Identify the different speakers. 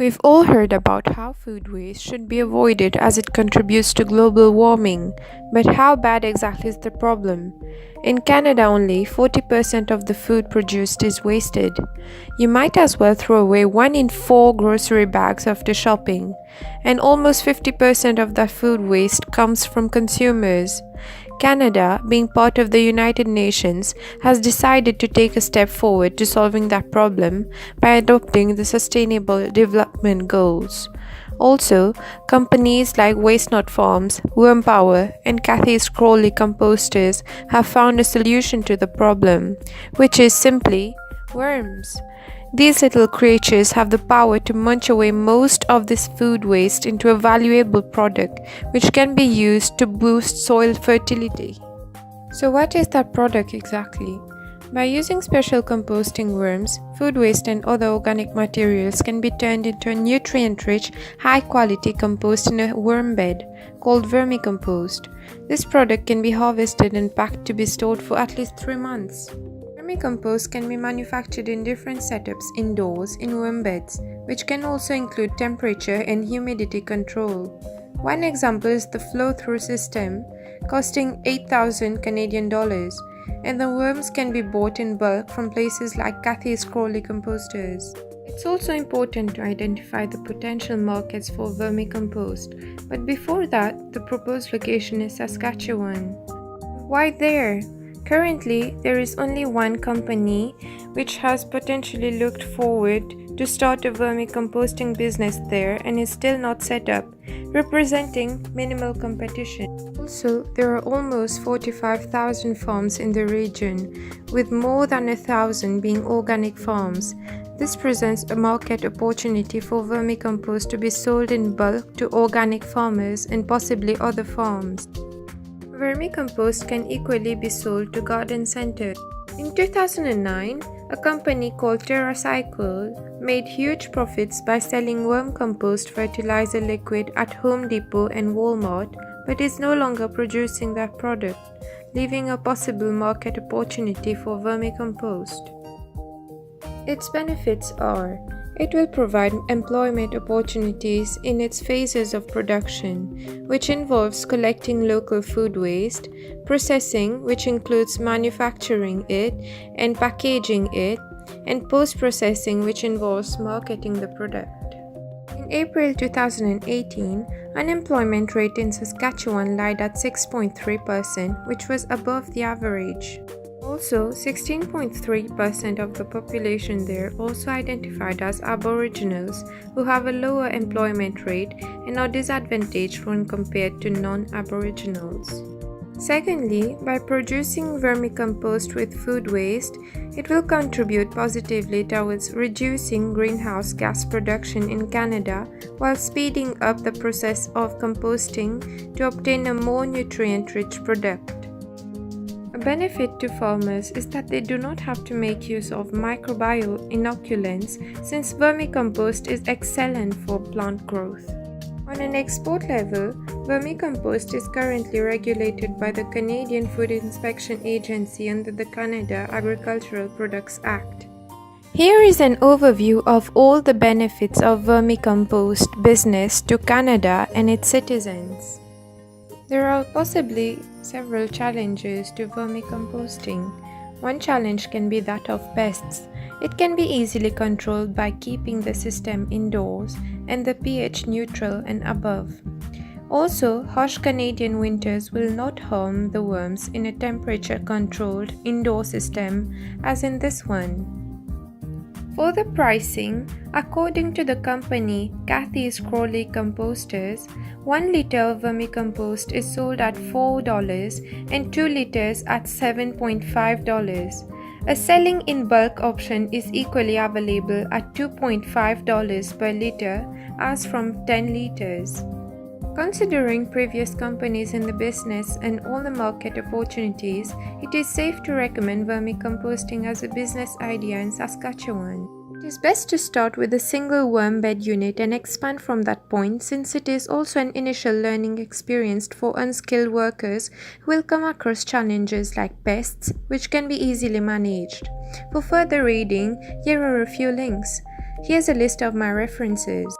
Speaker 1: We've all heard about how food waste should be avoided as it contributes to global warming, but how bad exactly is the problem? In Canada, only 40% of the food produced is wasted. You might as well throw away 1 in 4 grocery bags after shopping, and almost 50% of that food waste comes from consumers. Canada, being part of the United Nations, has decided to take a step forward to solving that problem by adopting the Sustainable Development Goals. Also, companies like Waste Not Farms, Worm Power, and Kathy's Crawley Composters have found a solution to the problem, which is simply worms. These little creatures have the power to munch away most of this food waste into a valuable product which can be used to boost soil fertility. So, what is that product exactly? By using special composting worms, food waste and other organic materials can be turned into a nutrient-rich, high-quality compost in a worm bed called vermicompost. This product can be harvested and packed to be stored for at least 3 months. Vermicompost can be manufactured in different setups indoors in worm beds, which can also include temperature and humidity control. One example is the flow-through system, costing 8,000 Canadian dollars, and the worms can be bought in bulk from places like Kathy's Crawley Composters. It's also important to identify the potential markets for vermicompost, but before that, the proposed location is Saskachewan. Why there? Currently, there is only one company which has potentially looked forward to start a vermicomposting business there and is still not set up, representing minimal competition. Also, there are almost 45,000 farms in the region, with more than 1,000 being organic farms. This presents a market opportunity for vermicompost to be sold in bulk to organic farmers and possibly other farms. Vermicompost can equally be sold to garden centers. In 2009, a company called TerraCycle made huge profits by selling worm compost fertilizer liquid at Home Depot and Walmart, but is no longer producing that product, leaving a possible market opportunity for vermicompost. Its benefits are: it will provide employment opportunities in its phases of production, which involves collecting local food waste, processing, which includes manufacturing it and packaging it, and post-processing, which involves marketing the product. In April 2018, unemployment rate in Saskatchewan lied at 6.3%, which was above the average. Also, 16.3% of the population there also identified as Aboriginals, who have a lower employment rate and are disadvantaged when compared to non-Aboriginals. Secondly, by producing vermicompost with food waste, it will contribute positively towards reducing greenhouse gas production in Canada while speeding up the process of composting to obtain a more nutrient-rich product. A benefit to farmers is that they do not have to make use of microbial inoculants since vermicompost is excellent for plant growth. On an export level, vermicompost is currently regulated by the Canadian Food Inspection Agency under the Canada Agricultural Products Act. Here is an overview of all the benefits of vermicompost business to Canada and its citizens. There are possibly several challenges to vermicomposting. One challenge can be that of pests. It can be easily controlled by keeping the system indoors and the pH neutral and above. Also, harsh Canadian winters will not harm the worms in a temperature-controlled indoor system as in this one. For the pricing, according to the company Kathy's Crawley Composters, 1 liter of vermicompost is sold at $4 and 2 liters at $7.5. A selling in bulk option is equally available at $2.5 per liter as from 10 liters. Considering previous companies in the business and all the market opportunities, it is safe to recommend vermicomposting as a business idea in Saskatchewan. It is best to start with a single worm bed unit and expand from that point, since it is also an initial learning experience for unskilled workers who will come across challenges like pests, which can be easily managed. For further reading, here are a few links. Here's a list of my references.